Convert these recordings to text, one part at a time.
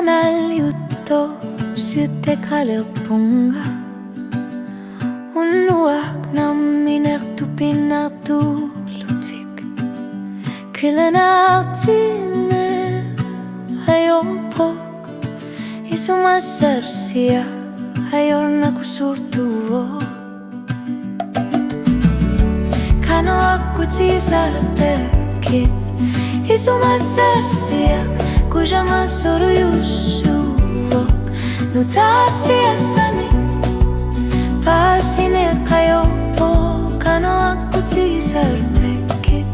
Panaljuto sytte kalepunga Unuak na minartu pinartulutik Kılanartine ayopok Isumasarsia ayor na kusurtuvo Kano aku tisartekit Isumasarsia Kujama soruyusuvok Nutasia sani Pasine kayopo Kano aku tisartekit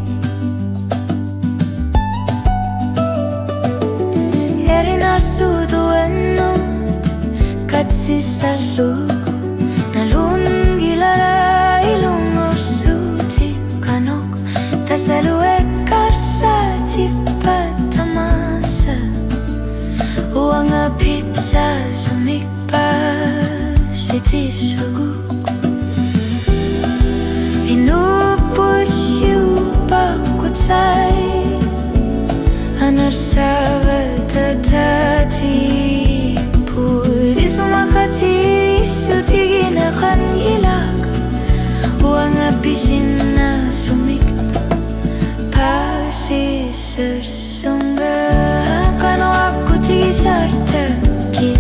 Erinar suduenut Katsisaluko Nalungilara ilungosuti Kanok tasalue karsati patamasa Uanga pizza sumikpa siti suguk Inupushu pakutai Anarsava tatati Purisumakatis sutigina kan ilak Uanga pisina sumikpa pasisar sungga Kano aku tisartekit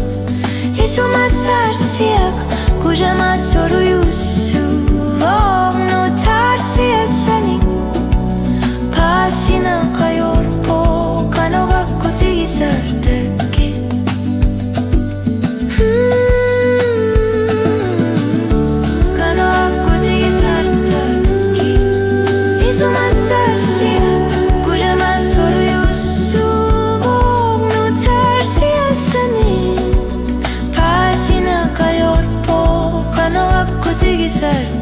Isumasar siak Kujama soruyusuvok Nutarsia sanik Pasina kayorpo Kano aku tisartekit Kano aku tisartekit Isumasar siak Kujama soruyusuvok Nutarsia sanik Pasina kayorpo Kano aku tisartekit